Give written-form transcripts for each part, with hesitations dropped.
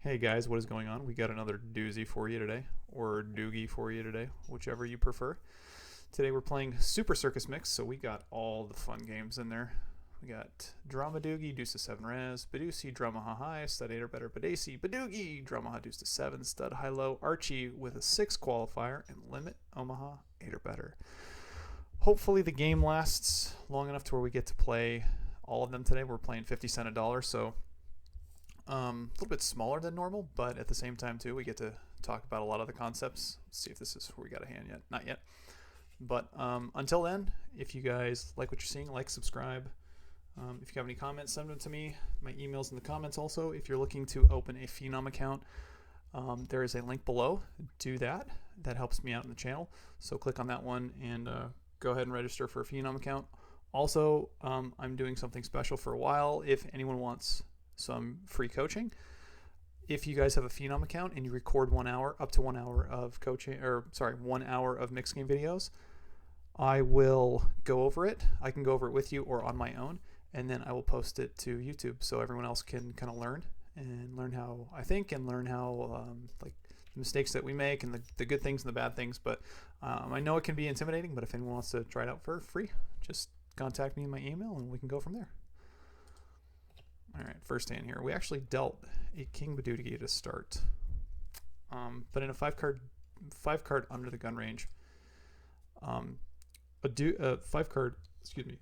Hey guys, what is going on? We got another doozy for you today, or doogie for you today, whichever you prefer. Today we're playing Super Circus Mix, so we got all the fun games in there. We got Drama Doogie, Deuce to 7 Res, Badusi, Drama Ha High, Stud 8 or better, Badasi, Badoogie, Drama Ha Deuce to 7, Stud High Low, Archie with a 6 qualifier, and Limit, Omaha, 8 or better. Hopefully the game lasts long enough to where we get to play all of them today. We're playing 50 cent a dollar, so a little bit smaller than normal, but at the same time too, we get to talk about a lot of the concepts. Let's see if this is where we got a hand yet. Not yet. But until then, if you guys like what you're seeing, like, subscribe. If you have any comments, send them to me. My email's in the comments also. If you're looking to open a Phenom account, there is a link below. Do that. That helps me out in the channel. So click on that one and go ahead and register for a Phenom account. Also, I'm doing something special for a while. If anyone wants some free coaching, if you guys have a Phenom account and you record 1 hour, up to 1 hour of coaching, or sorry, 1 hour of mixed game videos, I will go over it. I can go over it with you or on my own, and then I will post it to YouTube so everyone else can kind of learn how I think and learn how like the mistakes that we make and the good things and the bad things. But I know it can be intimidating, but if anyone wants to try it out for free, just contact me in my email and we can go from there. All right, first hand here. We actually dealt a King Badoogie to start, but in a five card under the gun range. A 5 card. Excuse me.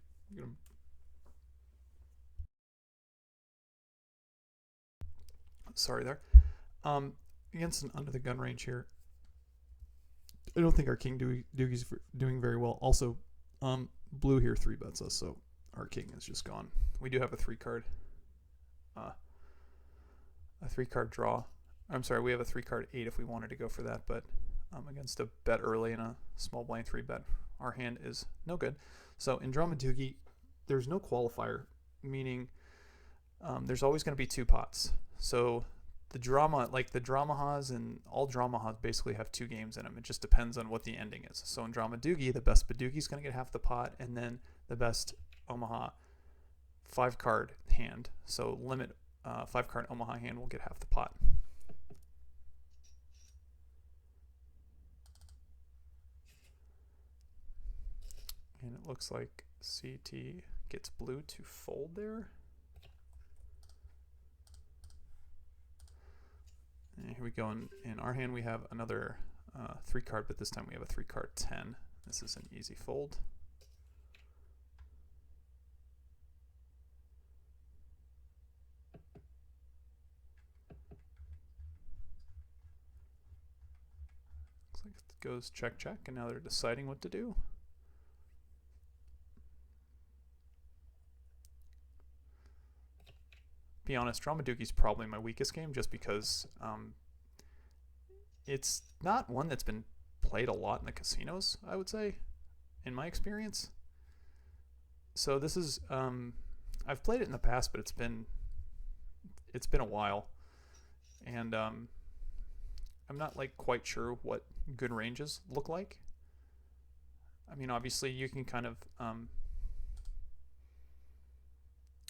Sorry there. Against an under the gun range here, I don't think our King Doogie's doing very well. Also, blue here 3-bets us, so our King is just gone. We do have a 3-card. A 3-card draw. I'm sorry, we have a 3-card 8 if we wanted to go for that, but against a bet early in a small blind 3-bet, our hand is no good. So in Drama Doogie, there's no qualifier, meaning there's always going to be 2 pots. So the drama, like the Drama Ha's and all Drama Ha's basically have 2 games in them. It just depends on what the ending is. So in Drama Doogie, the best Badoogie is going to get half the pot, and then the best Omaha 5-card hand, so limit 5-card Omaha hand will get half the pot. And it looks like CT gets blue to fold there. And here we go. In our hand we have another 3-card, but this time we have a 3-card 10. This is an easy fold. Goes check check, and now they're deciding what to do. Be honest, Drama Doogie's probably my weakest game, just because it's not one that's been played a lot in the casinos, I would say, in my experience. So this is I've played it in the past, but it's been a while, and I'm not like quite sure what good ranges look like. I mean, obviously you can kind of I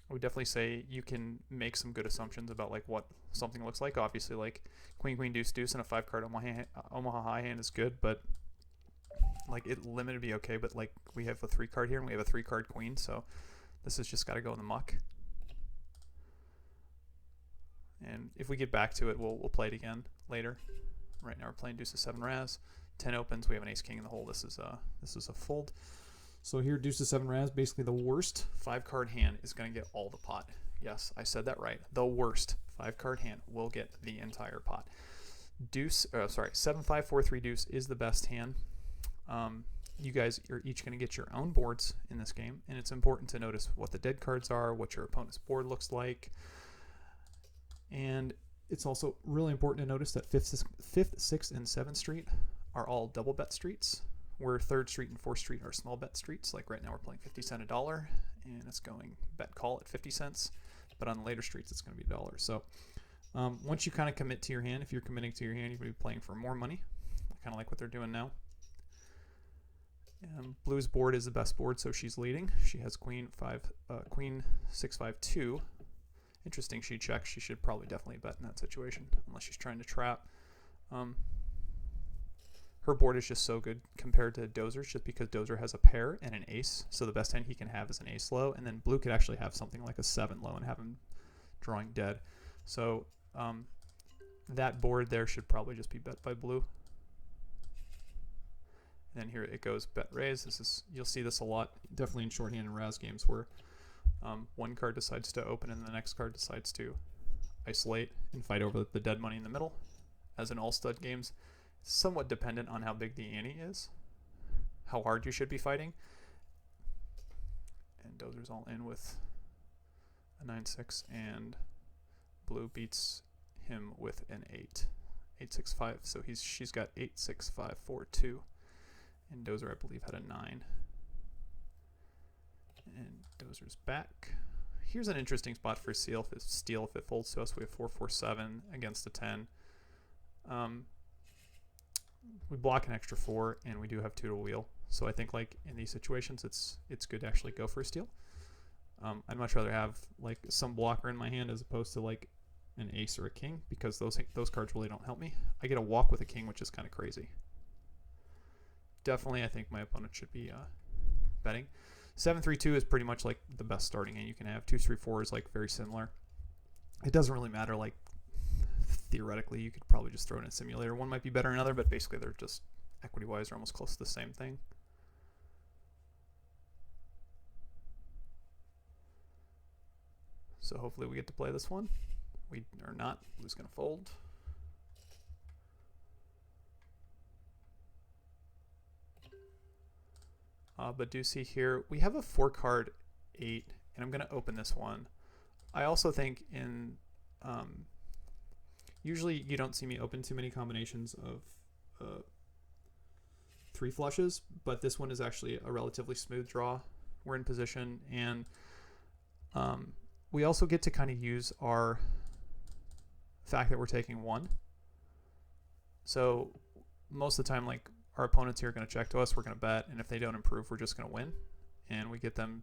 would definitely say you can make some good assumptions about like what something looks like. Obviously, like Queen Queen Deuce Deuce and a 5-card Omaha High hand is good, but like it limited be okay. But like we have a 3-card here and we have a 3-card Queen, so this has just got to go in the muck. And if we get back to it, we'll play it again later. Right now we're playing Deuce to 7 Raz. 10 opens. We have an Ace King in the hole. This is a fold. So here, Deuce to 7 Raz. Basically, the worst 5-card hand is going to get all the pot. Yes, I said that right. The worst 5-card hand will get the entire pot. 7-5-4-3 Deuce is the best hand. You guys are each going to get your own boards in this game, and it's important to notice what the dead cards are, what your opponent's board looks like, and it's also really important to notice that 5th, 6th, and 7th Street are all double bet streets, where 3rd Street and 4th Street are small bet streets. Like right now we're playing 50 cent a dollar, and it's going bet call at 50 cents, but on the later streets it's going to be $1. So once you kind of commit to your hand, if you're committing to your hand, you're going to be playing for more money, kind of like what they're doing now. Blue's board is the best board, so she's leading. She has Queen 6-5-2. Interesting she checks. She should probably definitely bet in that situation, unless she's trying to trap. Her board is just so good compared to Dozer's, just because Dozer has a pair and an ace, so the best hand he can have is an ace low, and then Blue could actually have something like a 7 low and have him drawing dead. So that board there should probably just be bet by Blue. And then here it goes, bet raise. You'll see this a lot, definitely in shorthand and Raz games, where one card decides to open and the next card decides to isolate and fight over the dead money in the middle. As in all stud games, somewhat dependent on how big the ante is, how hard you should be fighting. And Dozer's all in with a 9-6, and Blue beats him with an 8-6-5. So she's got 8-6-5-4-2, and Dozer, I believe, had a 9. And Dozer's back. Here's an interesting spot for steal if it folds to us. We have 4-4-7 against a 10. We block an extra 4, and we do have 2 to wheel. So I think like in these situations, it's good to actually go for a steal. I'd much rather have like some blocker in my hand as opposed to like an ace or a king, because those cards really don't help me. I get a walk with a king, which is kind of crazy. Definitely, I think my opponent should be betting. 7-3-2 is pretty much like the best starting hand you can have. 2-3-4 is like very similar. It doesn't really matter. Like theoretically, you could probably just throw in a simulator. One might be better than another, but basically they're just equity-wise are almost close to the same thing. So hopefully we get to play this one. We are not. Blue's going to fold. But do see here, we have a 4-card 8, and I'm going to open this one. I also think in... usually you don't see me open too many combinations of 3 flushes, but this one is actually a relatively smooth draw. We're in position, and we also get to kind of use our fact that we're taking 1. So most of the time, like, our opponents here are going to check to us, we're going to bet, and if they don't improve, we're just going to win, and we get them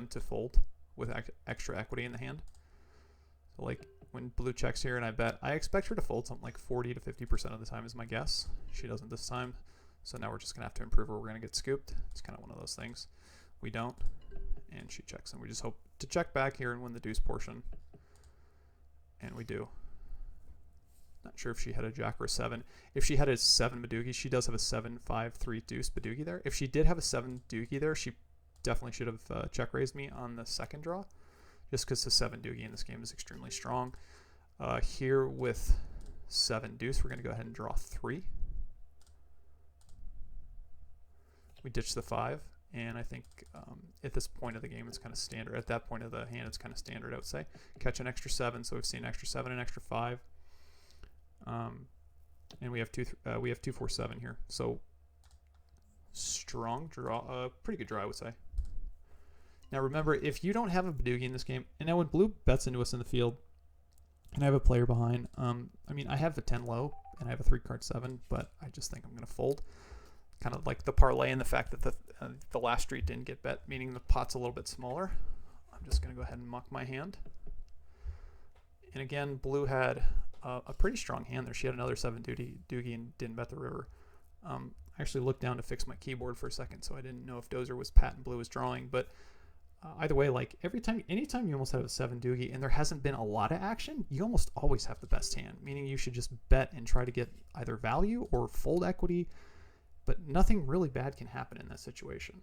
to fold with extra equity in the hand. So like when Blue checks here and I bet, I expect her to fold something like 40 to 50% of the time is my guess. She doesn't this time, so now we're just going to have to improve or we're going to get scooped. It's kind of one of those things. We don't, and she checks, and we just hope to check back here and win the deuce portion, and we do. Not sure if she had a jack or a 7. If she had a 7 Badoogie, she does have a 7-5-3 deuce Badoogie there. If she did have a 7 Doogie there, she definitely should have check raised me on the second draw, just because the 7 Doogie in this game is extremely strong. Here with 7 deuce, we're going to go ahead and draw 3. We ditch the 5, and I think at this point of the game, it's kind of standard. At that point of the hand, it's kind of standard, I would say. Catch an extra 7, so we've seen extra 7 and extra 5. And we have 2-4-7 here, so strong draw, pretty good draw, I would say. Now remember, if you don't have a Badoogie in this game, and now when Blue bets into us in the field, and I have a player behind, I mean, I have a 10 low, and I have a 3-card 7, but I just think I'm going to fold. Kind of like the parlay and the fact that the last street didn't get bet, meaning the pot's a little bit smaller. I'm just going to go ahead and muck my hand. And again, Blue had a pretty strong hand there. She had another 7 Doogie and didn't bet the river. I actually looked down to fix my keyboard for a second, so I didn't know if Dozer was pat and Blue was drawing. But either way, like anytime you almost have a 7 Doogie and there hasn't been a lot of action, you almost always have the best hand, meaning you should just bet and try to get either value or fold equity, but nothing really bad can happen in that situation.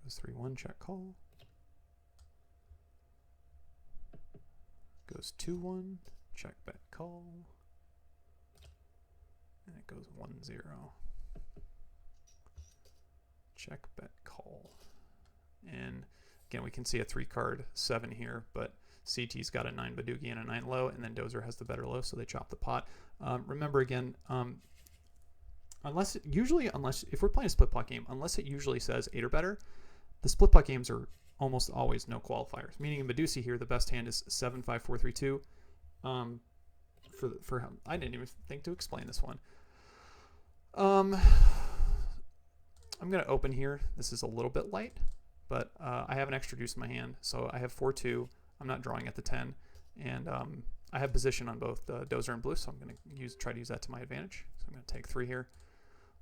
Goes 3-1, check call. Goes 2-1, check bet call. And it goes 1-0. Check bet call. And again, we can see a 3-card 7 here, but CT's got a 9 Badoogie and a 9 low, and then Dozer has the better low, so they chop the pot. Remember again, unless if we're playing a split pot game, unless it usually says 8 or better, the split pot games are almost always no qualifiers, meaning in Medusa here, the best hand is 7, 5, 4, 3, 2. For I didn't even think to explain this one. I'm going to open here. This is a little bit light, but I have an extra deuce in my hand, so I have 4-2. I'm not drawing at the 10, and I have position on both Dozer and Blue, so I'm going to try to use that to my advantage. So I'm going to take 3 here.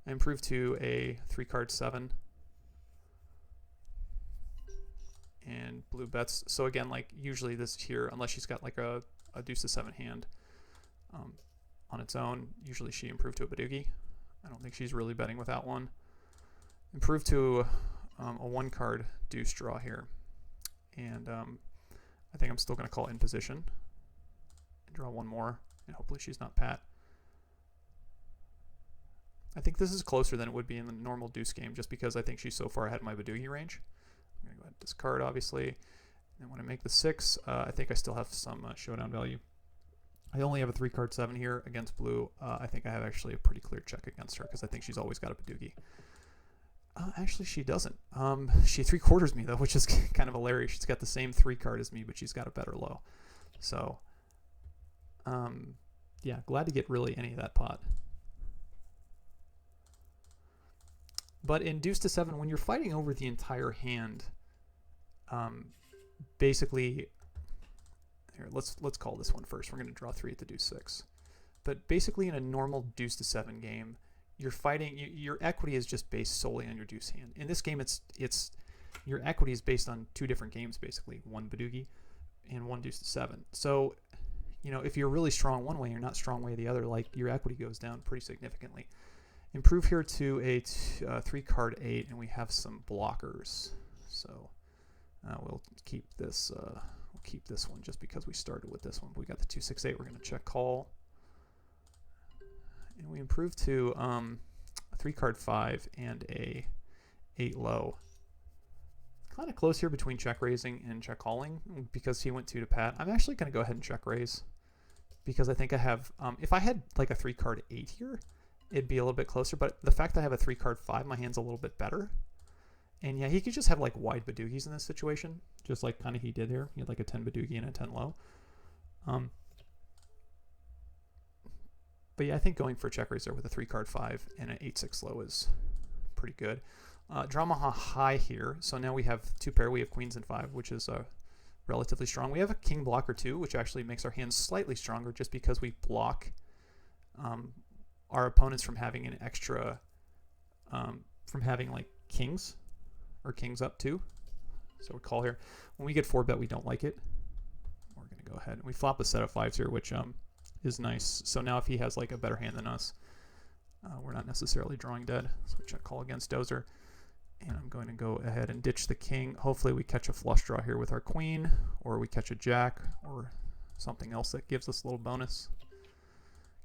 I improve to a 3-card 7. And Blue bets. So again, like usually this here, unless she's got like a deuce to 7 hand on its own, usually she improved to a Badoogie. I don't think she's really betting without one. Improve to a 1-card deuce draw here. And I think I'm still going to call in position. And draw 1 more, and hopefully she's not pat. I think this is closer than it would be in the normal deuce game, just because I think she's so far ahead of my Badoogie range. I'm going to go ahead and discard, obviously. And when I make the 6, I think I still have some showdown value. I only have a 3-card 7 here against Blue. I think I have actually a pretty clear check against her, because I think she's always got a Badoogie. Actually, she doesn't. She 3/4s me, though, which is kind of hilarious. She's got the same 3-card as me, but she's got a better low. So, yeah, glad to get really any of that pot. But in deuce to 7, when you're fighting over the entire hand, basically, here, let's call this one first. We're going to draw 3 at the deuce 6. But basically in a normal deuce to 7 game, you're fighting, your equity is just based solely on your deuce hand. In this game, it's your equity is based on 2 different games, basically. 1 Badoogie and 1 deuce to 7. So, you know, if you're really strong one way, you're not strong way the other, like your equity goes down pretty significantly. Improve here to a 3-card 8, and we have some blockers. So we'll keep this. We'll keep this one just because we started with this one. We got the 2-6-8. We're going to check call, and we improve to a 3-card 5 and a 8 low. Kind of close here between check raising and check calling because he went 2 to pat. I'm actually going to go ahead and check raise because I think I have. If I had like a 3-card 8 here, it'd be a little bit closer, but the fact that I have a 3-card 5, my hand's a little bit better. And yeah, he could just have like wide Badoogies in this situation, just like kind of he did here. He had like a 10 Badoogie and a 10 low. But yeah, I think going for a check raise there with a 3-card 5 and an 8-6 low is pretty good. Drama high here. So now we have 2 pair. We have queens and 5, which is relatively strong. We have a king blocker too, which actually makes our hands slightly stronger just because we block our opponents from having an extra, from having like kings or kings up too. So we call here. When we get 4-bet, we don't like it. We're going to go ahead and we flop a set of 5s here, which is nice. So now if he has like a better hand than us, we're not necessarily drawing dead. So we check call against Dozer. And I'm going to go ahead and ditch the king. Hopefully we catch a flush draw here with our queen, or we catch a jack, or something else that gives us a little bonus.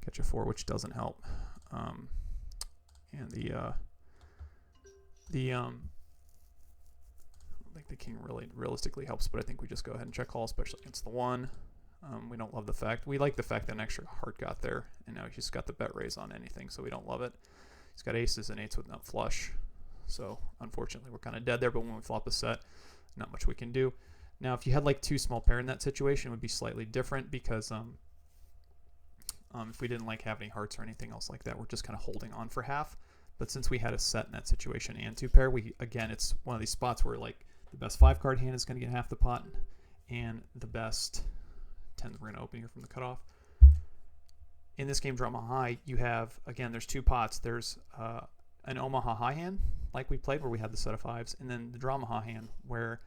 Catch a 4, which doesn't help. And I don't think the king really realistically helps, but I think we just go ahead and check call, especially against the 1. We don't love the fact. We like the fact that an extra heart got there, and now he's just got the bet raise on anything, so we don't love it. He's got aces and 8s with nut flush. So unfortunately, we're kind of dead there, but when we flop a set, not much we can do. Now, if you had like 2 small pair in that situation, it would be slightly different because if we didn't like have any hearts or anything else like that, we're just kind of holding on for half. But since we had a set in that situation and 2 pair, again, it's one of these spots where like the best 5-card hand is going to get half the pot, and the best 10s we're going to open here from the cutoff. In this game, Drama High, you have, again, there's 2 pots. There's an Omaha high hand, like we played, where we had the set of 5s, and then the Drama High hand, where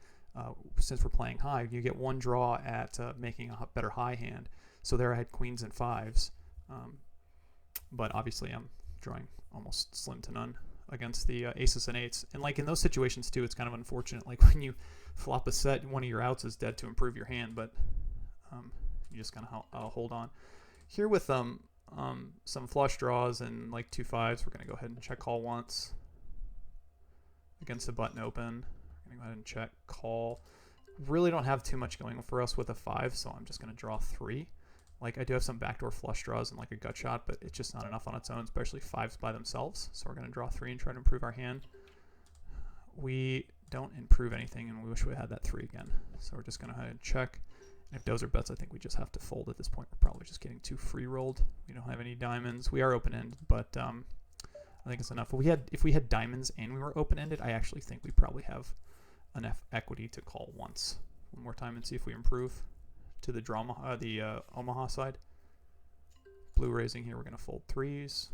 since we're playing high, you get 1 draw at making a better high hand. So there I had queens and 5s, but obviously I'm drawing almost slim to none against the aces and 8s. And like in those situations too, it's kind of unfortunate. Like when you flop a set, one of your outs is dead to improve your hand, but you just kind of hold on. Here with some flush draws and like 2 5s, we're going to go ahead and check call once against the button open. We're going to go ahead and check call. Really don't have too much going for us with a 5, so I'm just going to draw 3. Like I do have some backdoor flush draws and like a gut shot, but it's just not enough on its own, especially 5s by themselves. So we're going to draw 3 and try to improve our hand. We don't improve anything, and we wish we had that 3 again. So we're just going to go ahead and check. And if dozer bets, I think we just have to fold at this point. We're probably just getting too free rolled. We don't have any diamonds. We are open-ended, but I think it's enough. If we had diamonds and we were open-ended, I actually think we probably have enough equity to call once. One more time and see if we improve to the Omaha side. Blue raising here, we're going to fold 3s.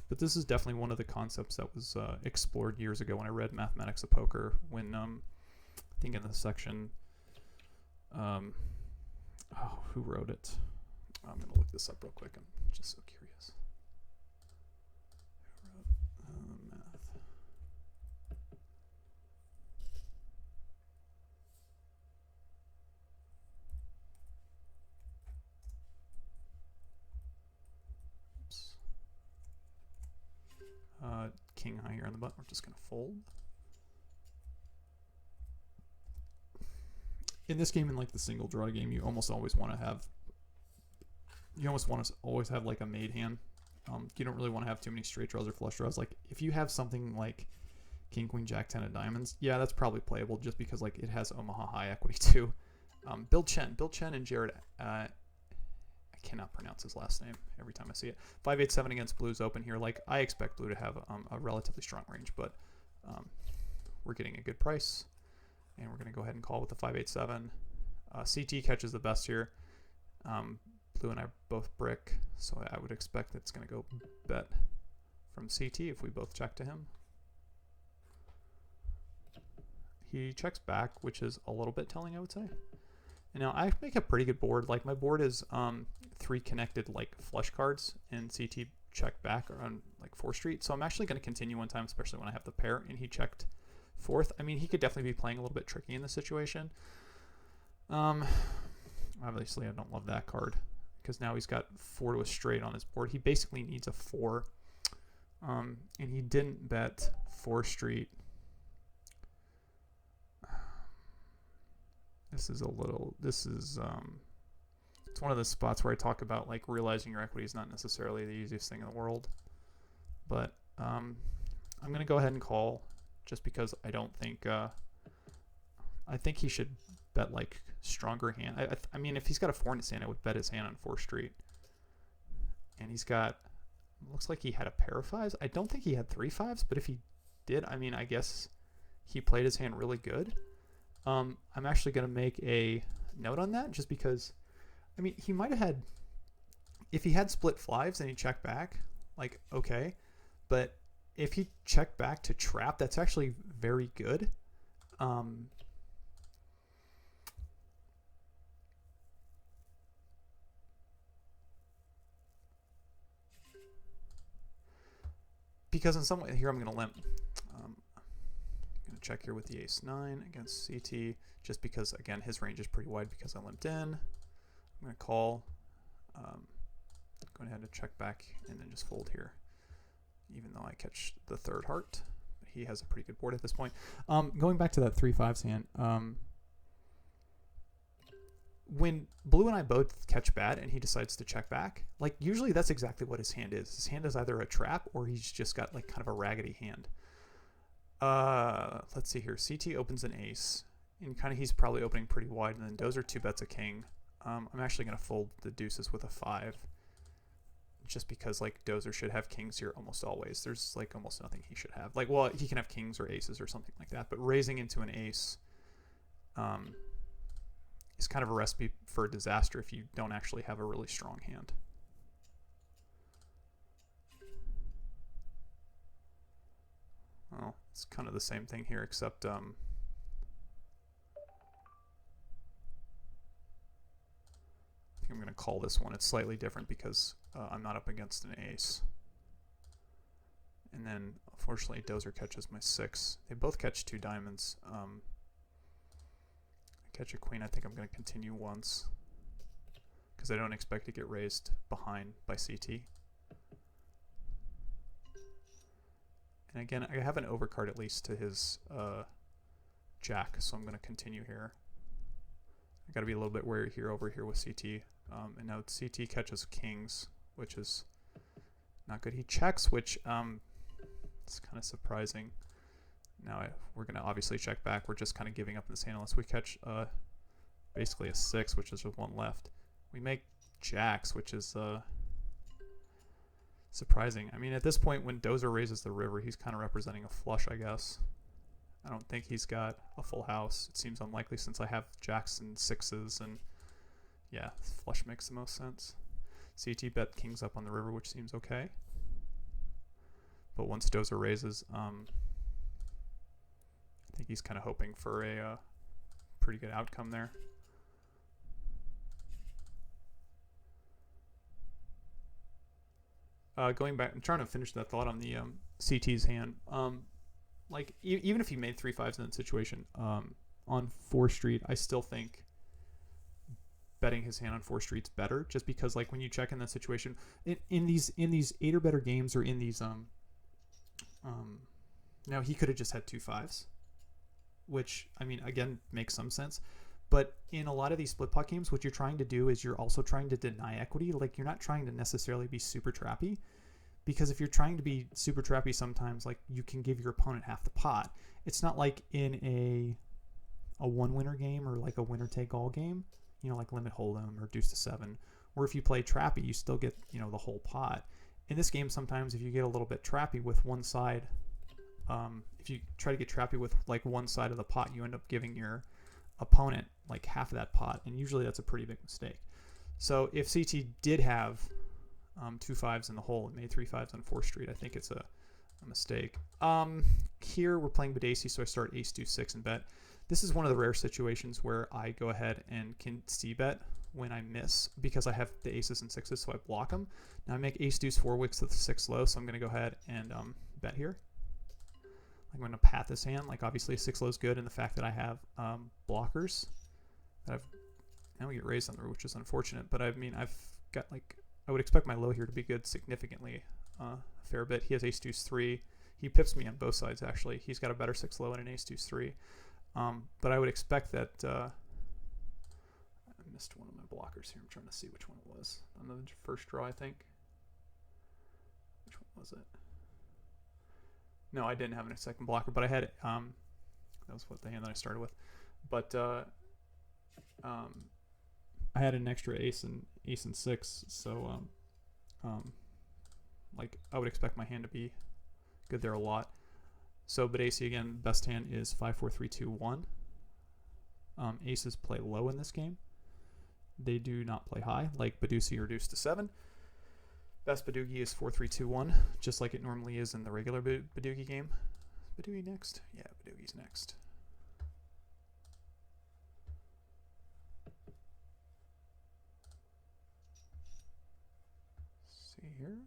But this is definitely one of the concepts that was explored years ago when I read Mathematics of Poker, when I think in the section, who wrote it? I'm going to look this up real quick. I'm just so curious. Who wrote math? Oops. King high here on the button. We're just going to fold. In this game, in like the single draw game, you almost always want to have, always have like a made hand. You don't really want to have too many straight draws or flush draws. Like if you have something like King, Queen, Jack, 10 of diamonds, yeah, that's probably playable just because like it has Omaha high equity too. Bill Chen and Jared, I cannot pronounce his last name every time I see it. 5-8-7 against blues open here. Like I expect blue to have a relatively strong range, but we're getting a good price. And we're going to go ahead and call with the 5-8-7. CT catches the best here. Blue and I both brick, so I would expect it's going to go bet from CT if we both check to him. He checks back, which is a little bit telling, I would say. And now I make a pretty good board. Like my board is 3 connected like flush cards, and CT checked back on like 4th street. So I'm actually going to continue one time, especially when I have the pair, and he checked 4th. I mean, he could definitely be playing a little bit tricky in this situation. Obviously, I don't love that card because now he's got 4 to a straight on his board. He basically needs a 4, and he didn't bet 4th street. It's one of the spots where I talk about like realizing your equity is not necessarily the easiest thing in the world. But I'm going to go ahead and call just because I don't think, I think he should bet like stronger hand. I mean, if he's got a 4 in his hand, I would bet his hand on 4th street. And he's got, looks like he had a pair of 5s. I don't think he had 3 5s, but if he did, I mean, I guess he played his hand really good. I'm actually going to make a note on that just because, I mean, he might have had, if he had split 5s and he checked back, like, okay. But if he checked back to trap, that's actually very good. Because in some way, here I'm going to limp. I'm going to check here with the ace-9 against CT, just because, again, his range is pretty wide because I limped in. I'm going to call, going ahead and check back, and then just fold here, even though I catch the 3rd heart. He has a pretty good board at this point. Going back to that 3-5s hand, when blue and I both catch bad and he decides to check back, like usually that's exactly what his hand is. His hand is either a trap or he's just got like kind of a raggedy hand. Let's see here. CT opens an ace, and kind of he's probably opening pretty wide, and then dozer 2 bets a king. I'm actually going to fold the deuces with a 5. Just because like dozer should have kings here almost always. There's like almost nothing he should have. Like, well, he can have kings or aces or something like that, but raising into an ace is kind of a recipe for disaster if you don't actually have a really strong hand. Well, it's kind of the same thing here, except I think I'm going to call this one. It's slightly different because I'm not up against an ace. And then, unfortunately, dozer catches my 6. They both catch 2 diamonds. I catch a queen. I think I'm going to continue once because I don't expect to get raised behind by CT. And again, I have an overcard at least to his jack, so I'm going to continue here. I got to be a little bit wary here over here with CT. And now CT catches kings, which is not good. He checks, which it's kind of surprising. Now we're going to obviously check back. We're just kind of giving up in this hand unless we catch basically a 6, which is with 1 left. We make jacks, which is surprising. I mean, at this point, when Dozer raises the river, he's kind of representing a flush, I guess. I don't think he's got a full house. It seems unlikely since I have jacks and 6s, and yeah, flush makes the most sense. CT bet kings up on the river, which seems okay. But once Dozer raises, I think he's kind of hoping for a pretty good outcome there. Going back, I'm trying to finish that thought on the CT's hand. Like even if he made 3-5s in that situation on 4 street, I still think betting his hand on 4 street's better, just because like when you check in that situation in these 8 or better games, or in these now he could have just had 2 5s, which I mean again makes some sense. But in a lot of these split pot games, what you're trying to do is you're also trying to deny equity. Like, you're not trying to necessarily be super trappy, because if you're trying to be super trappy, sometimes like you can give your opponent half the pot. It's not like in a 1-winner game, or like a winner take all game, you know, like Limit Hold'em or Deuce to 7, where if you play trappy, you still get, you know, the whole pot. In this game, sometimes if you get a little bit trappy with one side, if you try to get trappy with like one side of the pot, you end up giving your opponent like half of that pot, and usually that's a pretty big mistake. So if CT did have 2 5s in the hole and made 3 5s on 4th street, I think it's a mistake. Here we're playing Badesi, so I start ace deuce 6 and bet. This is one of the rare situations where I go ahead and can c-bet when I miss, because I have the aces and 6s, so I block them. Now I make ace deuce 4 wicks with 6 low, so I'm going to go ahead and bet here. I'm going to pat this hand. Like, obviously a 6 low is good, and the fact that I have blockers that now we get raised on the river, which is unfortunate. But I mean, I've got like, I would expect my low here to be good significantly, a fair bit. He has ace deuce 3. He pips me on both sides, actually. He's got a better 6 low and an ace deuce 3. But I would expect that I missed one of my blockers here. I'm trying to see which one it was on the first draw, I think. Which one was it? No, I didn't have a second blocker, but I had that was what the hand that I started with. But I had an extra ace and 6, so like I would expect my hand to be good there a lot. So Badesi, again, best hand is 5 4 3 2 1. Aces play low in this game. They do not play high like Badoosie or Deuce to 7. Best Badoogie is 4 3 2 1, just like it normally is in the regular Badoogie game. Badoogie next? Yeah, Badoogie's next. See here.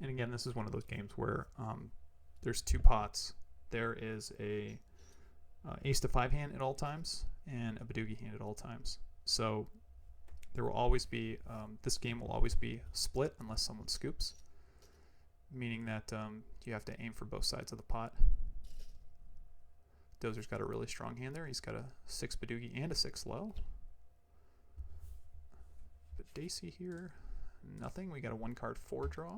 And again, this is one of those games where there's 2 pots. There is a ace to 5 hand at all times and a Badoogie hand at all times. So there will always be, this game will always be split unless someone scoops, meaning that you have to aim for both sides of the pot. Dozer's got a really strong hand there. He's got a 6 Badoogie and a 6 low. Badesi here, nothing. We got a 1 card 4 draw.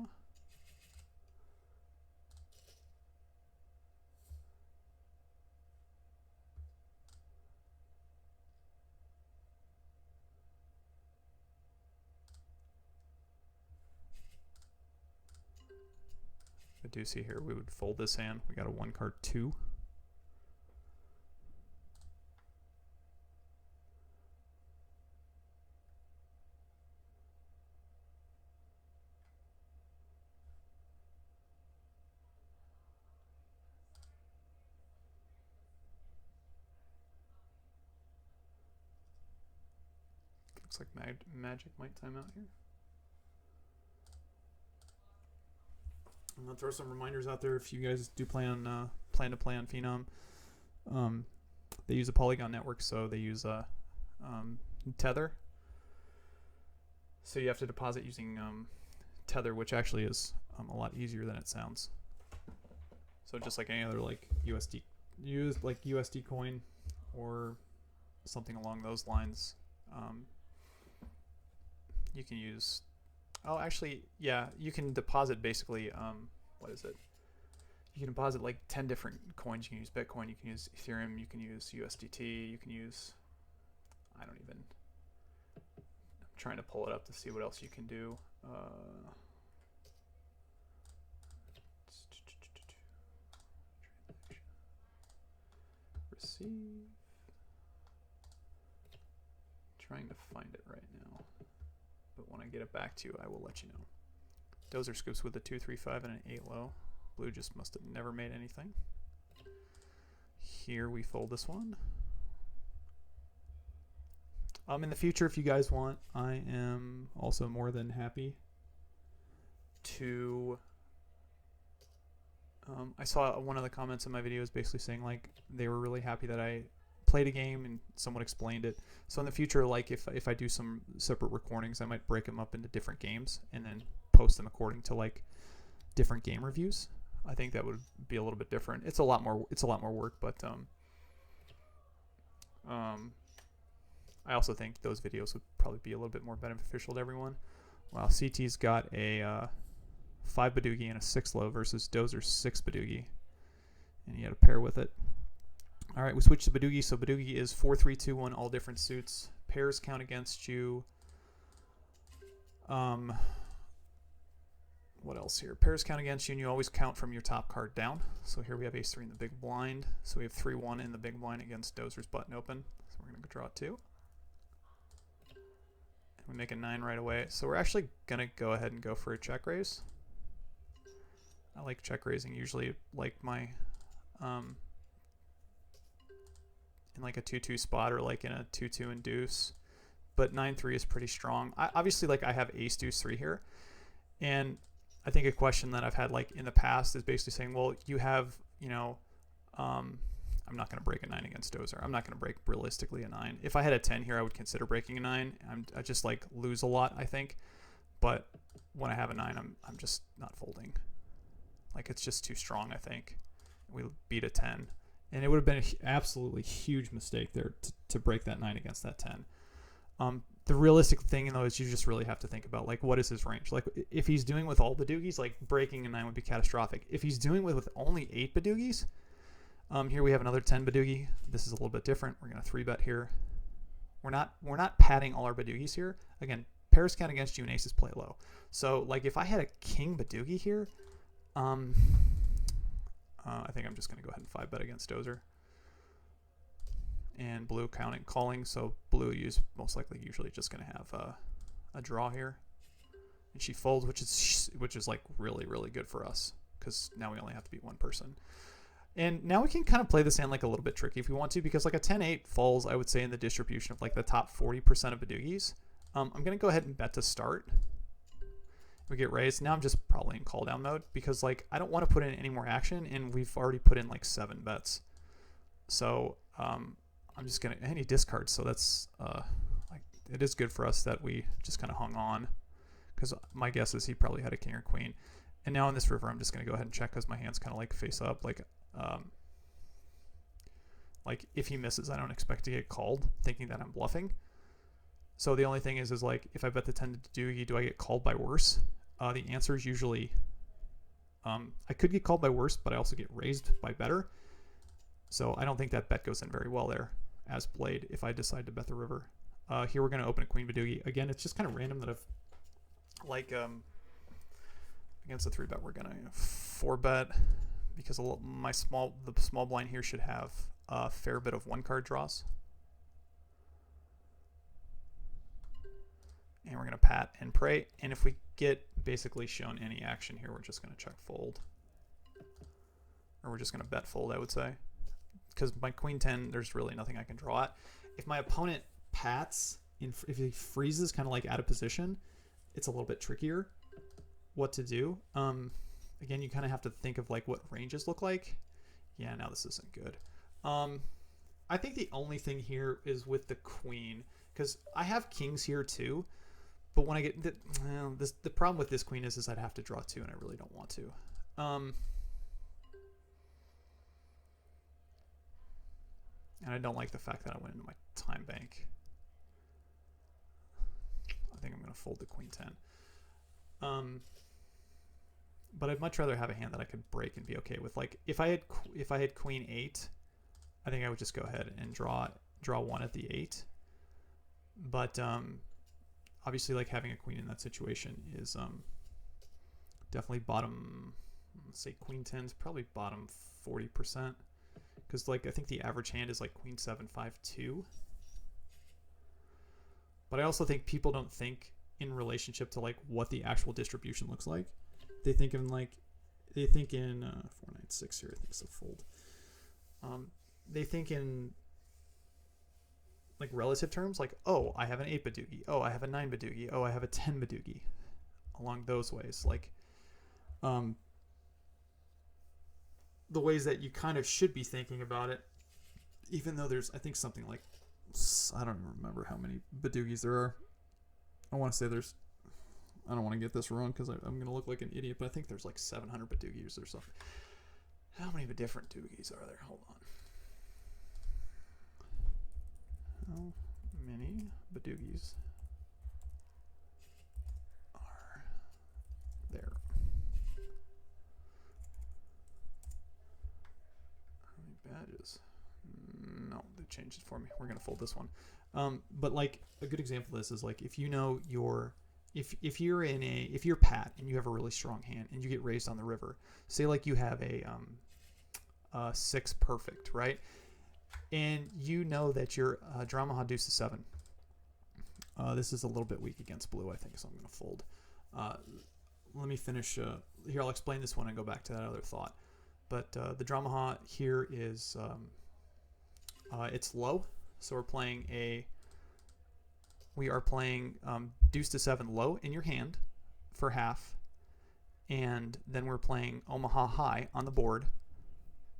Badoosie here, we would fold this hand. We got a 1 card 2. Looks like Magic might time out here. I'm gonna throw some reminders out there if you guys do plan to play on Phenom. They use a Polygon network, so they use Tether. So you have to deposit using Tether, which actually is a lot easier than it sounds. So just like any other like USD coin or something along those lines, you can use. Oh, actually, yeah, you can deposit basically. What is it? You can deposit like 10 different coins. You can use Bitcoin. You can use Ethereum. You can use USDT. You can use. I'm trying to pull it up to see what else you can do. Receive. Trying to find it right now, but when I get it back to you, I will let you know. Dozer scoops with a 2-3-5 and an 8 low. Blue just must have never made anything. Here we fold this one. In the future, if you guys want, I am also more than happy to. I saw one of the comments in my videos basically saying like they were really happy that I played a game and someone explained it. So in the future, like if I do some separate recordings, I might break them up into different games and then post them according to like different game reviews. I think that would be a little bit different. It's a lot more work, but I also think those videos would probably be a little bit more beneficial to everyone. Wow, CT's got a 5 Badoogie and a 6 low versus Dozer's 6 Badoogie, and you had to pair with it. All right, we switch to Badoogie. So Badoogie is 4-3-2-1, all different suits. Pairs count against you. What else here? Pairs count against you, and you always count from your top card down. So here we have ace 3 in the big blind. So we have 3-1 in the big blind against Dozer's button open. So we're going to draw 2. And we make a 9 right away. So we're actually going to go ahead and go for a check raise. I like check raising usually like my in like a 2-2 spot or like in a 2-2 and deuce, but 9-3 is pretty strong. Obviously, like I have ace deuce 3 here, and I think a question that I've had like in the past is basically saying, well, you have, you know, I'm not going to break a 9 against Dozer. I'm not going to break realistically a 9. If I had a 10 here, I would consider breaking a 9. I just like lose a lot, I think, but when I have a 9, I'm just not folding. Like it's just too strong, I think. We beat a 10. And it would have been an absolutely huge mistake there to break that 9 against that 10. The realistic thing, though, is you just really have to think about, like, what is his range? Like, if he's doing with all Badoogies, like, breaking a 9 would be catastrophic. If he's doing with only 8 Badoogies, here we have another 10 Badoogie. This is a little bit different. We're going to 3-bet here. We're not padding all our Badoogies here. Again, pairs count against you and aces play low. So, like, if I had a king Badoogie here, I think I'm just going to go ahead and 5-bet against Dozer. And blue calling, so blue most likely usually just going to have a draw here. And she folds, which is like really, really good for us because now we only have to beat one person. And now we can kind of play this hand like a little bit tricky if we want to, because like a 10-8 falls, I would say, in the distribution of like the top 40% of Badoogies. I'm going to go ahead and bet to start. We get raised. Now I'm just probably in call down mode because like I don't want to put in any more action, and we've already put in like 7 bets. So I'm just gonna, and he discards, so that's like it is good for us that we just kind of hung on, because my guess is he probably had a king or queen. And now in this river, I'm just gonna go ahead and check because my hand's kind of like face up. Like if he misses, I don't expect to get called, thinking that I'm bluffing. So the only thing is like if I bet the 10 to doogie, do I get called by worse? The answer is usually I could get called by worse, but I also get raised by better. So I don't think that bet goes in very well there as played if I decide to bet the river. Here we're going to open a queen Badoogie. Again, it's just kind of random that I've like against the 3-bet we're going to 4-bet because the small blind here should have a fair bit of 1-card draws. And we're going to pat and pray. And if we get basically shown any action here, we're just going to check fold. Or we're just going to bet fold, I would say. Because my queen 10, there's really nothing I can draw at. If my opponent pats, if he freezes kind of like out of position, it's a little bit trickier what to do. Again, you kind of have to think of like what ranges look like. Yeah, now this isn't good. I think the only thing here is with the queen, because I have kings here too. But when I get the problem with this queen is I'd have to draw 2, and I really don't want to. And I don't like the fact that I went into my time bank. I think I'm going to fold the queen 10. But I'd much rather have a hand that I could break and be okay with. Like if I had queen 8, I think I would just go ahead and draw 1 at the 8. But obviously, like having a queen in that situation is definitely bottom. Let's say queen 10 is probably bottom 40%, because like I think the average hand is like queen 7 5 2. But I also think people don't think in relationship to like what the actual distribution looks like. They think in 4 9 6 here. I think it's a fold. They think in like relative terms, like, oh, I have an 8 Badugi. Oh, I have a 9 Badugi. Oh, I have a 10 Badugi. Along those ways, like, the ways that you kind of should be thinking about it, even though there's, I think, something like, I don't even remember how many Badugis there are. I want to say there's, I don't want to get this wrong because I'm going to look like an idiot, but I think there's like 700 Badugis or something. How many different Dugis are there? Hold on. How many Badugis are there? How many badges? No, they changed it for me. We're going to fold this one. But like a good example of this is like if you know if you're Pat and you have a really strong hand and you get raised on the river, say like you have a 6 perfect, right? And you know that your Dramaha deuce to 7. This is a little bit weak against blue, I think, so I'm going to fold. Let me finish. Here, I'll explain this one and go back to that other thought. But the Dramaha here is it's low, so we are playing deuce to 7 low in your hand for half, and then we're playing Omaha high on the board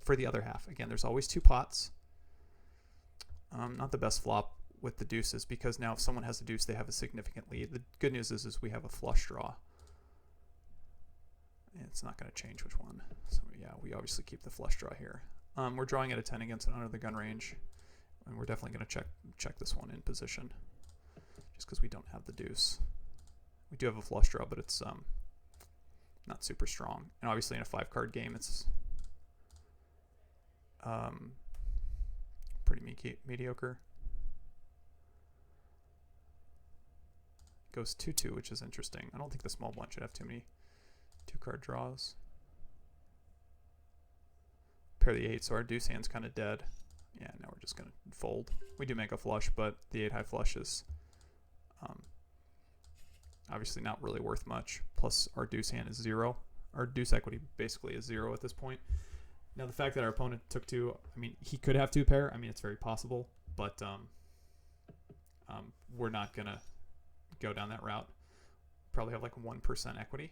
for the other half. Again, there's always 2 pots. Not the best flop with the deuces, because now if someone has a deuce, they have a significant lead. The good news is we have a flush draw. It's not going to change which one. So yeah, we obviously keep the flush draw here. We're drawing at a 10 against an under the gun range, and we're definitely going to check this one in position, just because we don't have the deuce. We do have a flush draw, but it's not super strong. And obviously in a 5-card game, it's pretty mediocre. Goes 2-2, which is interesting. I don't think the small blind should have too many 2-card draws. Pair the 8, so our deuce hand's kind of dead. Yeah, now we're just going to fold. We do make a flush, but the 8 high flush is obviously not really worth much. Plus our deuce hand is 0. Our deuce equity basically is 0 at this point. Now the fact that our opponent took 2, I mean, he could have 2 pair. I mean, it's very possible, but we're not going to go down that route. Probably have like 1% equity.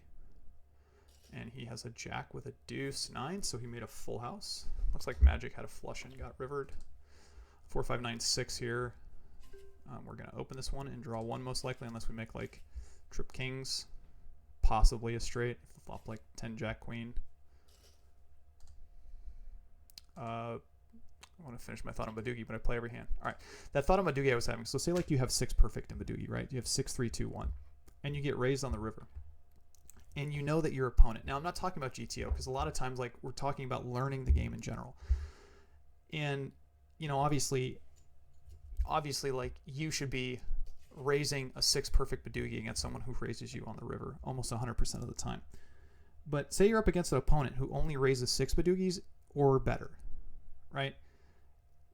And he has a jack with a deuce 9, so he made a full house. Looks like Magic had a flush and got rivered. 4 5 9 6 here. We're going to open this one and draw 1 most likely, unless we make like trip kings, possibly a straight. If we flop like 10 jack queen. I want to finish my thought on Badugi, but I play every hand. All right, that thought on Badugi I was having. So say like you have 6 perfect in Badugi, right? You have 6 3 2 1, and you get raised on the river. And you know that your opponent, now I'm not talking about GTO, because a lot of times like we're talking about learning the game in general. And, you know, obviously like you should be raising a 6 perfect Badugi against someone who raises you on the river almost 100% of the time. But say you're up against an opponent who only raises 6 Badugis or better, right?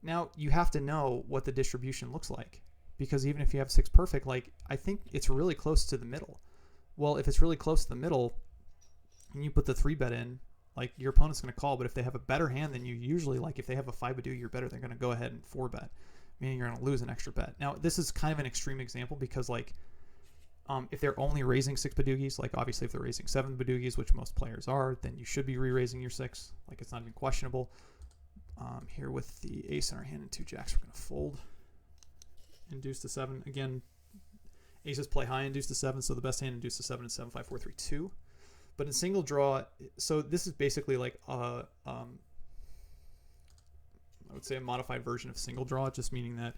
Now you have to know what the distribution looks like, because even if you have 6 perfect, like I think it's really close to the middle. Well, if it's really close to the middle and you put the 3-bet in, like your opponent's going to call, but if they have a better hand than you, usually, like if they have a 5 Badugi or better, they're going to go ahead and 4-bet, meaning you're going to lose an extra bet. Now, this is kind of an extreme example because like if they're only raising 6 Badugis, like obviously if they're raising 7 Badugis, which most players are, then you should be re-raising your 6. Like it's not even questionable. Here with the ace in our hand and 2 jacks, we're going to fold and deuce to 7. Again, Aces play high in deuce to 7, so the best hand in deuce to 7 is 7, 5, 4, 3, 2. But in single draw, so this is basically like I would say a modified version of single draw, just meaning that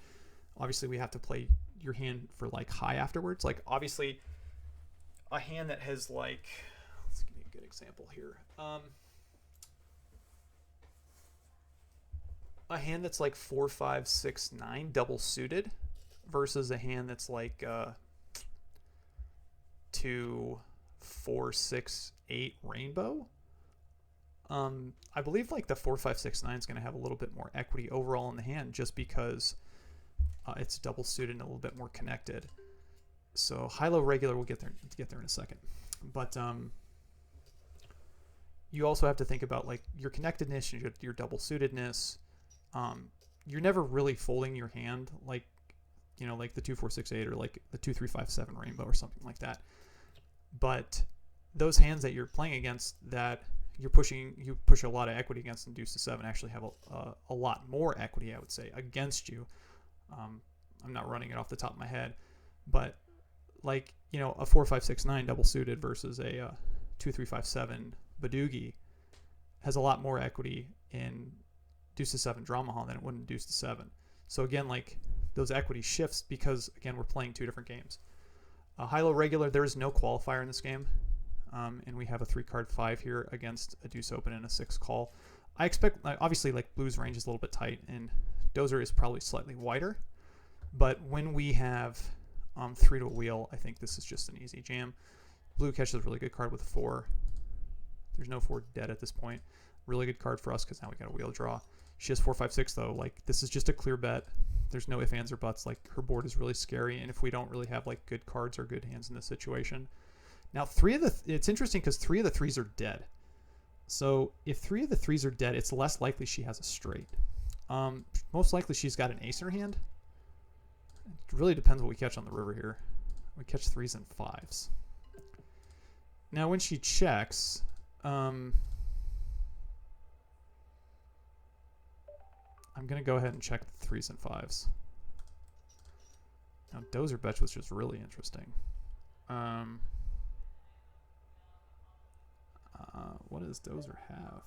obviously we have to play your hand for like high afterwards. Like obviously a hand that has like, let's give you a good example here. A hand that's like 4, 5, 6, 9 double suited versus a hand that's like 2, 4, 6, 8 rainbow. I believe like the 4, 5, 6, 9 is going to have a little bit more equity overall in the hand just because it's double suited and a little bit more connected. So high-low regular, we'll get there in a second. But you also have to think about like your connectedness, your double suitedness. You're never really folding your hand like, you know, like the 2, 4, 6, 8 or like the 2, 3, 5, 7 rainbow or something like that. But those hands that you're playing against that you push a lot of equity against in deuce to 7 actually have a lot more equity, I would say, against you. I'm not running it off the top of my head, but like, you know, a 4, 5, 6, 9 double suited versus a 2, 3, 5, 7 Badoogie has a lot more equity in deuce to 7 draw mahal than it would in deuce to 7. So again, like those equity shifts because again we're playing two different games. High-low regular, there is no qualifier in this game, and we have a 3-card 5 here against a deuce open and a 6 call. I expect, obviously, like blue's range is a little bit tight, and dozer is probably slightly wider. But when we have 3 to a wheel, I think this is just an easy jam. Blue catches a really good card with a 4. There's no 4 dead at this point. Really good card for us because now we got a wheel draw. She has 4, 5, 6 though. Like this is just a clear bet. There's no ifs, ands, or buts. Like her board is really scary, and if we don't really have like good cards or good hands in this situation. Now it's interesting because 3 of the 3s are dead. So if 3 of the 3s are dead, it's less likely she has a straight. Most likely she's got an ace in her hand. It really depends what we catch on the river here. We catch 3s and 5s. Now when she checks, I'm going to go ahead and check the 3s and 5s. Now dozer bet was just really interesting. What does dozer have?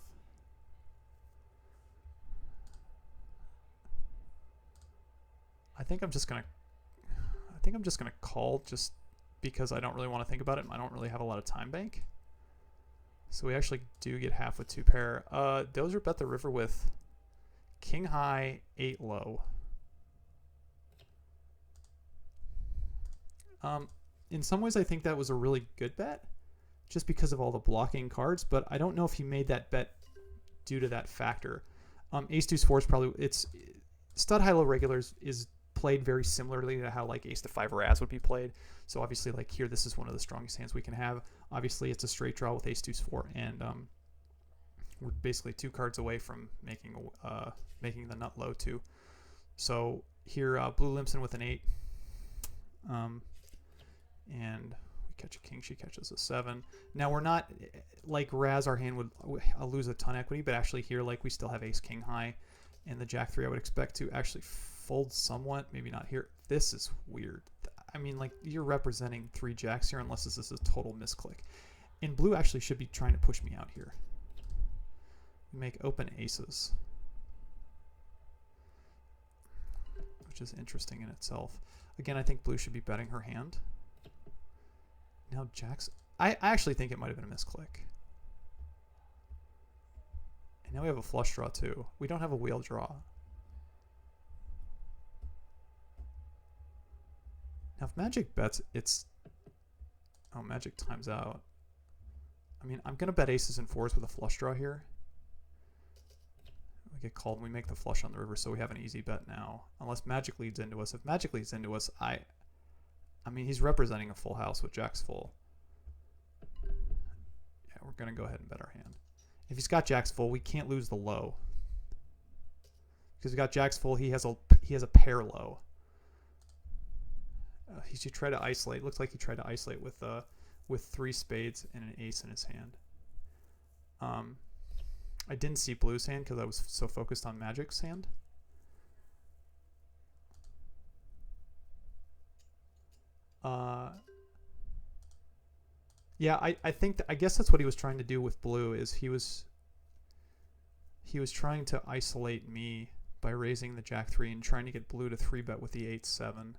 I think I'm just gonna call just because I don't really want to think about it. And I don't really have a lot of time bank. So we actually do get half with 2 pair. Dozer bet the river with king high, 8 low. In some ways, I think that was a really good bet, just because of all the blocking cards. But I don't know if he made that bet due to that factor. Ace deuce 4 is probably stud high low regulars is played very similarly to how like ace to 5 Raz would be played. So obviously, like here, this is one of the strongest hands we can have. Obviously, it's a straight draw with ace deuce 4, and we're basically 2 cards away from making the nut low too. So here, blue limps in with an 8, and we catch a king. She catches a 7. Now we're not like Raz. Our hand would lose a ton of equity, but actually here, like we still have ace king high, and the jack 3 I would expect to actually fold somewhat. Maybe not here. This is weird. I mean, like you're representing 3 jacks here, unless this is a total misclick. And blue actually should be trying to push me out here. We make open aces, which is interesting in itself. Again, I think blue should be betting her hand. Now jacks. I actually think it might have been a misclick. And now we have a flush draw too. We don't have a wheel draw. Now if magic bets, it's... Oh, magic times out. I mean, I'm going to bet aces and 4s with a flush draw here. We get called and we make the flush on the river, so we have an easy bet now. Unless magic leads into us. If magic leads into us, I mean, he's representing a full house with jacks full. Yeah, we're going to go ahead and bet our hand. If he's got jacks full, we can't lose the low. Because he's got jacks full, he has a pair low. He should try to isolate. Looks like he tried to isolate with 3 spades and an ace in his hand. I didn't see blue's hand because I was so focused on magic's hand. Yeah, I think I guess that's what he was trying to do with blue. Is he was trying to isolate me by raising the jack 3 and trying to get blue to 3-bet with the 8-7,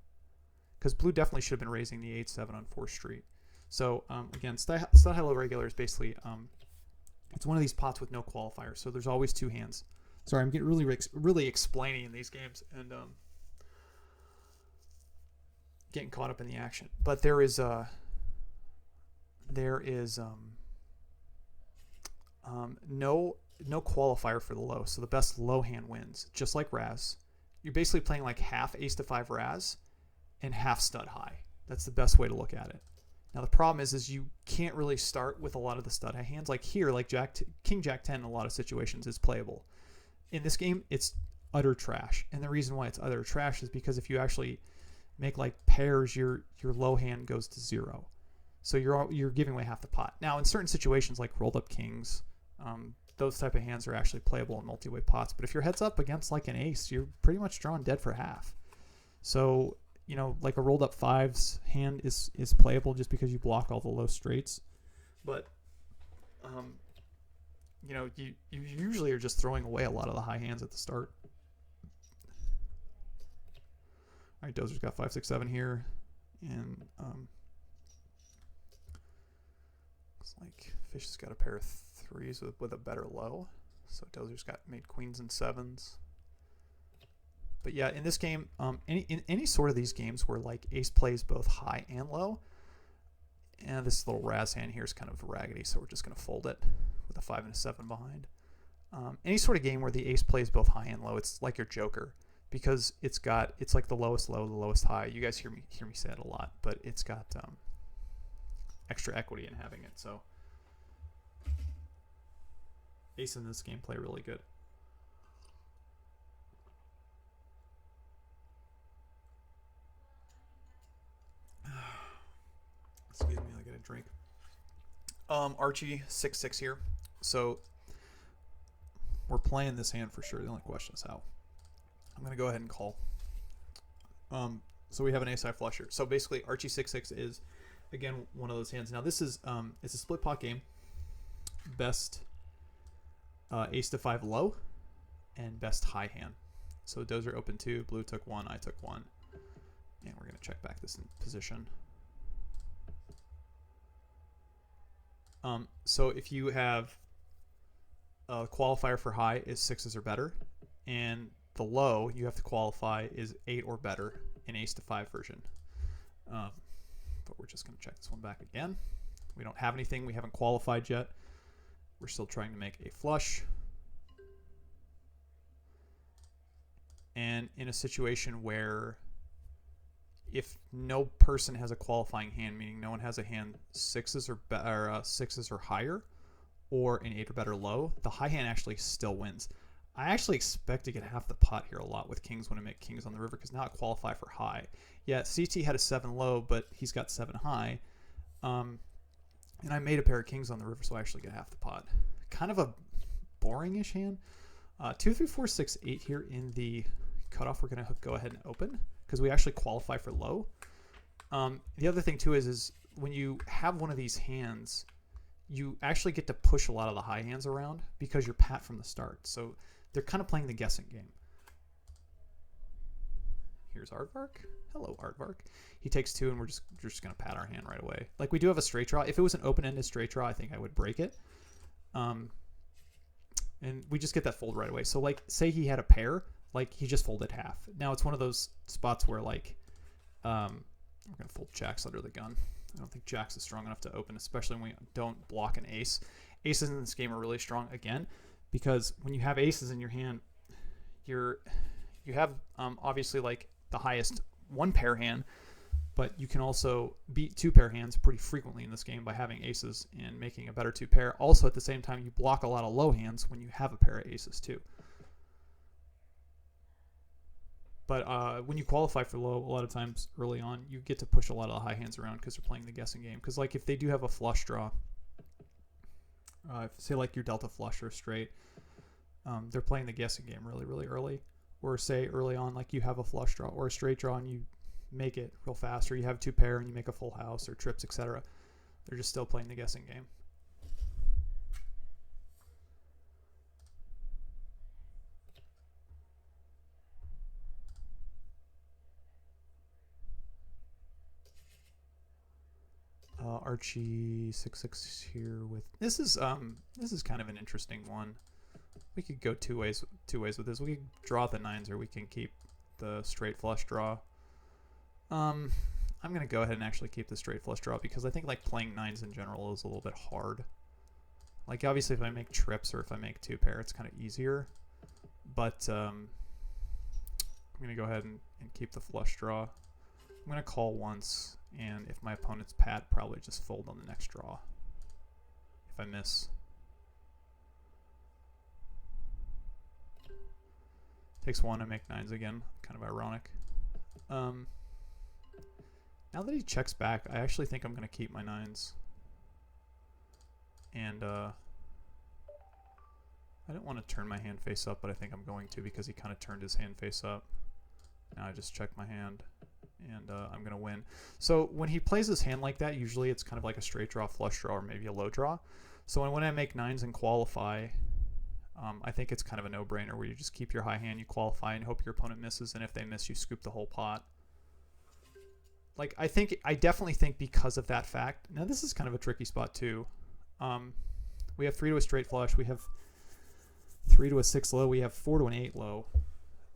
because blue definitely should have been raising the 8-7 on 4th Street. So again, stud high low regular is basically it's one of these pots with no qualifier, so there's always two hands. Sorry, I'm getting really explaining in these games and getting caught up in the action. But there is no qualifier for the low, so the best low hand wins. Just like Raz, you're basically playing like half ace to 5 Raz and half stud high. That's the best way to look at it. Now the problem is you can't really start with a lot of the stud high hands. Like here, like King Jack 10 in a lot of situations is playable. In this game, it's utter trash, and the reason why it's utter trash is because if you actually make like pairs, your low hand goes to 0. So you're giving away half the pot. Now in certain situations like rolled up kings, those type of hands are actually playable in multi-way pots. But if your head's up against like an ace, you're pretty much drawn dead for half. So like a rolled up 5s hand is playable just because you block all the low straights. But you usually are just throwing away a lot of the high hands at the start. All right, Dozer's got 5, 6, 7 here, and looks like Fish has got a pair of 3s with a better low. So Dozer's made queens and 7s. But yeah, in this game, in any sort of these games where like ace plays both high and low, and this little Raz hand here is kind of raggedy, so we're just going to fold it with a 5 and a 7 behind. Any sort of game where the ace plays both high and low, it's like your Joker, because it's like the lowest low, the lowest high. You guys hear me say it a lot, but it's got extra equity in having it. So ace in this game play really good. Excuse me, I get a drink. Archie 6-6 here. So we're playing this hand for sure. The only question is how. I'm going to go ahead and call. So we have an ace-high flush here. So basically, Archie 6-6 is, again, one of those hands. Now this is it's a split pot game. Best ace to 5 low and best high hand. So Dozer opened 2, blue took 1, I took 1. And we're going to check back this in position. So if you have a qualifier for high is 6s or better, and the low you have to qualify is 8 or better in ace to 5 version. But we're just going to check this one back again. We don't have anything. We haven't qualified yet. We're still trying to make a flush. And in a situation where if no person has a qualifying hand, meaning no one has a hand 6s or 6s or higher, or an 8 or better low, the high hand actually still wins. I actually expect to get half the pot here a lot with kings when I make kings on the river, because now I qualify for high. Yeah, CT had a 7 low, but he's got 7 high. And I made a pair of kings on the river, so I actually get half the pot. Kind of a boring-ish hand. 2, 3, 4, 6, 8 here in the cutoff. We're going to go ahead and open, because we actually qualify for low. The other thing, too, is when you have one of these hands, you actually get to push a lot of the high hands around because you're pat from the start. So they're kind of playing the guessing game. Here's Aardvark. Hello, Aardvark. He takes 2, and we're just going to pat our hand right away. Like, we do have a straight draw. If it was an open-ended straight draw, I think I would break it. And we just get that fold right away. So, like, say he had a pair, like, he just folded half. Now, it's one of those spots where, like, we're going to fold jacks under the gun. I don't think jacks is strong enough to open, especially when we don't block an ace. Aces in this game are really strong, again, because when you have aces in your hand, you have obviously like the highest 1-pair hand, but you can also beat 2-pair hands pretty frequently in this game by having aces and making a better 2-pair. Also, at the same time, you block a lot of low hands when you have a pair of aces too. But when you qualify for low, a lot of times early on, you get to push a lot of the high hands around because they're playing the guessing game. Because like if they do have a flush draw, say like your delta flush or straight, they're playing the guessing game really, really early. Or say early on, like you have a flush draw or a straight draw and make it real fast, or you have 2 pair and you make a full house or trips, etc. They're just still playing the guessing game. Archie 6-6 here with this is kind of an interesting one. We could go two ways with this. We could draw the 9s, or we can keep the straight flush draw. I'm gonna go ahead and actually keep the straight flush draw because I think like playing 9s in general is a little bit hard. Like obviously if I make trips or if I make 2 pair, it's kind of easier. But I'm gonna go ahead and keep the flush draw. I'm gonna call once, and if my opponent's pad, probably just fold on the next draw if I miss. Takes 1 to make 9s again, kind of ironic. Now that he checks back, I actually think I'm gonna keep my 9s. And I don't want to turn my hand face up, but I think I'm going to because he kind of turned his hand face up. Now I just check my hand, and I'm going to win. So when he plays his hand like that, usually it's kind of like a straight draw, flush draw, or maybe a low draw. So when I make 9s and qualify, I think it's kind of a no-brainer where you just keep your high hand, you qualify, and hope your opponent misses, and if they miss, you scoop the whole pot. Like, I definitely think because of that fact. Now this is kind of a tricky spot too. We have 3 to a straight flush, we have 3 to a 6 low, we have 4 to an 8 low.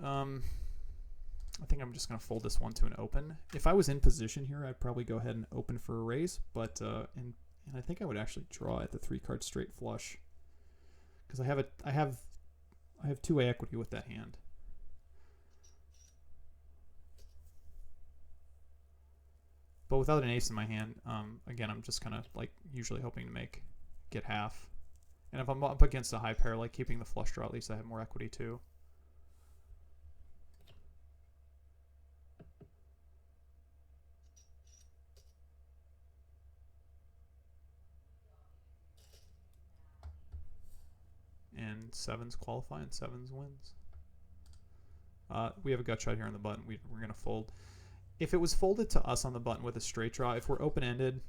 I think I'm just going to fold this one to an open. If I was in position here, I'd probably go ahead and open for a raise, but and I think I would actually draw at the 3-card straight flush because I have 2-way equity with that hand. But without an ace in my hand, again, I'm just kind of like usually hoping to get half. And if I'm up against a high pair, like keeping the flush draw, at least I have more equity too. And 7s qualify and 7s wins. We have a gut shot here on the button. We're going to fold. If it was folded to us on the button with a straight draw, if we're open-ended,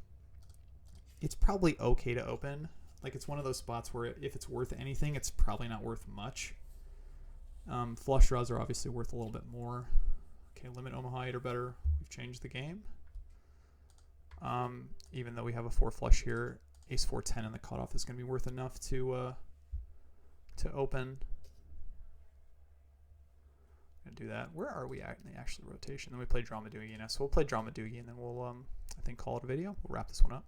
it's probably okay to open. Like it's one of those spots where if it's worth anything, it's probably not worth much. Flush draws are obviously worth a little bit more. Okay, limit Omaha 8 or better. We've changed the game. Even though we have a 4 flush here, ace 4 10 in the cutoff is going to be worth enough to open. Gonna do that. Where are we at in the actual rotation? Then we play Drama Doogie now. So we'll play Drama Doogie and then we'll I think call it a video. We'll wrap this one up.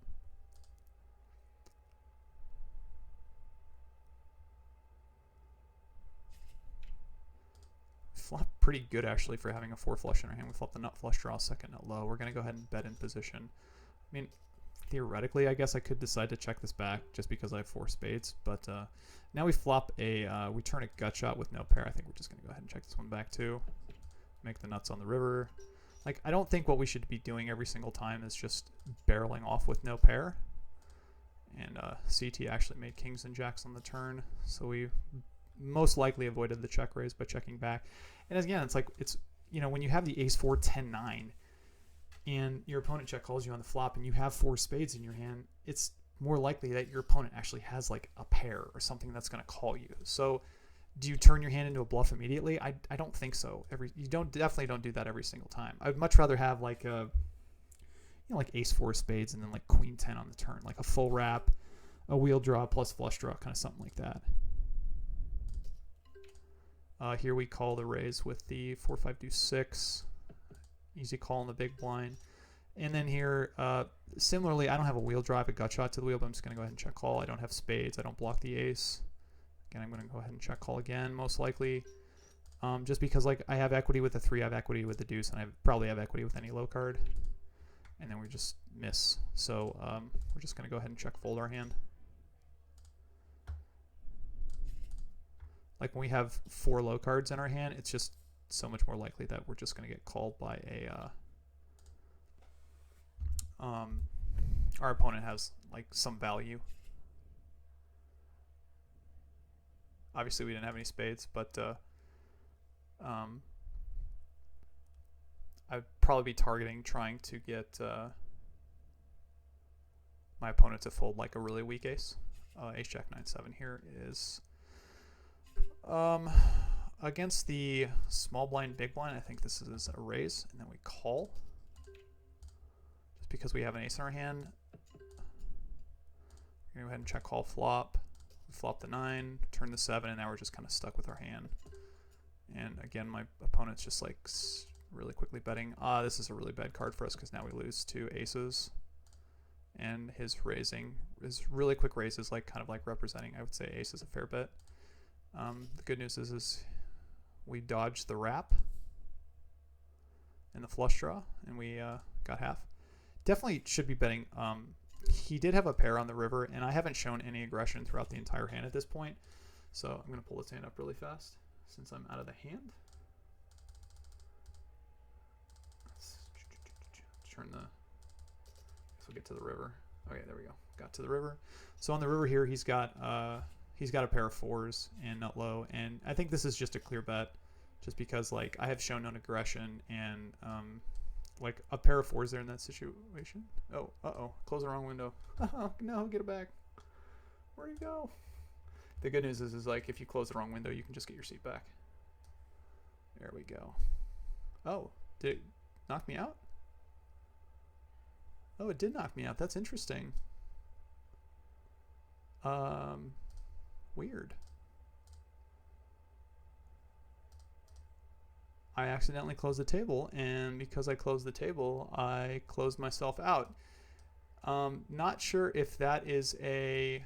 Flop pretty good actually for having a 4 flush in our hand. We flop the nut flush draw, second nut low. We're gonna go ahead and bet in position. I mean, theoretically, I guess I could decide to check this back just because I have 4 spades, but now we flop we turn a gut shot with no pair. I think we're just going to go ahead and check this one back too. Make the nuts on the river. Like, I don't think what we should be doing every single time is just barreling off with no pair. And CT actually made kings and jacks on the turn, so we most likely avoided the check raise by checking back. And again, it's like, you know, when you have the ace 4 10 9 and your opponent check calls you on the flop and you have 4 spades in your hand, it's more likely that your opponent actually has like a pair or something that's going to call you. So do you turn your hand into a bluff immediately? I don't think so. Definitely don't do that every single time. I'd much rather have like like ace 4 spades and then like queen 10 on the turn, like a full wrap, a wheel draw plus flush draw, kind of something like that. Here we call the raise with the 4-5 deuce 6. Easy call in the big blind. And then here, similarly, I don't have a wheel draw. I have a gut shot to the wheel, but I'm just going to go ahead and check call. I don't have spades. I don't block the ace. Again, I'm going to go ahead and check call again, most likely. Just because like I have equity with the 3, I have equity with the deuce, and I probably have equity with any low card. And then we just miss. So we're just going to go ahead and check fold our hand. Like when we have 4 low cards in our hand, it's just so much more likely that we're just going to get called by a our opponent has like some value. Obviously we didn't have any spades, but I'd probably be targeting trying to get my opponent to fold like a really weak ace. Ace Jack 9-7 here is against the small blind, big blind. I think this is a raise, and then we call just because we have an ace in our hand. We're gonna go ahead and check call flop. We flop the 9, turn the 7, and now we're just kind of stuck with our hand. And again, my opponent's just like really quickly betting. This is a really bad card for us because now we lose 2 aces. And his really quick raise is like kind of like representing, I would say ace is a fair bet. The good news is we dodged the wrap and the flush draw, and we got half. Definitely should be betting. He did have a pair on the river, and I haven't shown any aggression throughout the entire hand at this point. So I'm going to pull this hand up really fast since I'm out of the hand. Let's turn the... we'll get to the river. Okay, there we go. Got to the river. So on the river here, he's got a pair of 4s and nut low, and I think this is just a clear bet, just because like I have shown no aggression, and like a pair of 4s there in that situation. Oh, close the wrong window. Oh no, get it back. Where'd he go? The good news is like if you close the wrong window, you can just get your seat back. There we go. Oh, did it knock me out? Oh, it did knock me out. That's interesting. Weird. I accidentally closed the table, and because I closed the table, I closed myself out. Not sure if that is a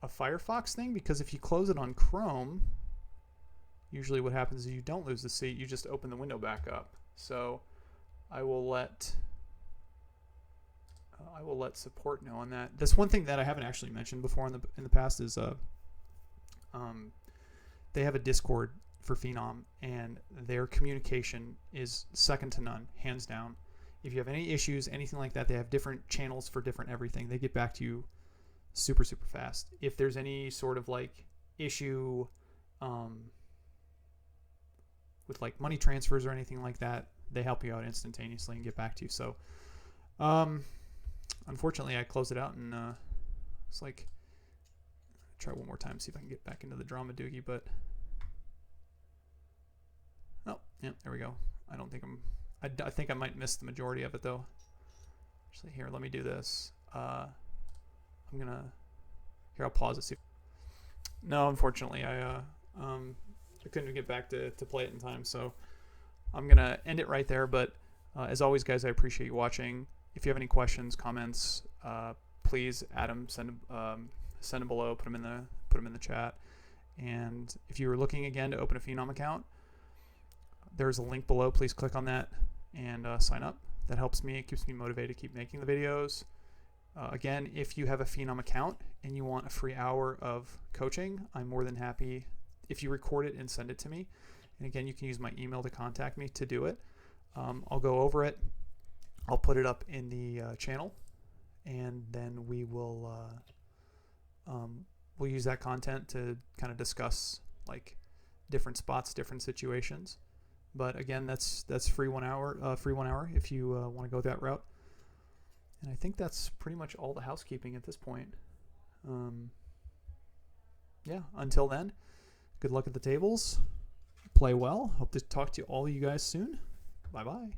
Firefox thing, because if you close it on Chrome, usually what happens is you don't lose the seat, you just open the window back up. So I will let support know on that. That's one thing that I haven't actually mentioned before in the past is they have a Discord for Phenom, and their communication is second to none, hands down. If you have any issues, anything like that, they have different channels for different everything. They get back to you super fast. If there's any sort of like issue with like money transfers or anything like that, they help you out instantaneously and get back to you. So unfortunately I closed it out, and it's like, try one more time, see if I can get back into the drama doogie, but oh yeah, there we go. I think I might miss the majority of it though. Actually, here, let me do this. I'll pause it. See. No, unfortunately, I couldn't get back to play it in time, so I'm gonna end it right there. But as always, guys, I appreciate you watching. If you have any questions, comments, please add them, send them below, put them in the chat. And if you were looking again to open a Phenom account, there's a link below. Please click on that and sign up. That helps me. It keeps me motivated to keep making the videos. Again, if you have a Phenom account and you want a free hour of coaching, I'm more than happy if you record it and send it to me. And again, you can use my email to contact me to do it. I'll go over it. I'll put it up in the channel, and then we'll use that content to kind of discuss like different spots, different situations. But again, that's free 1 hour, if you want to go that route. And I think that's pretty much all the housekeeping at this point. Yeah, until then, good luck at the tables. Play well. Hope to talk to all of you guys soon. Bye-bye.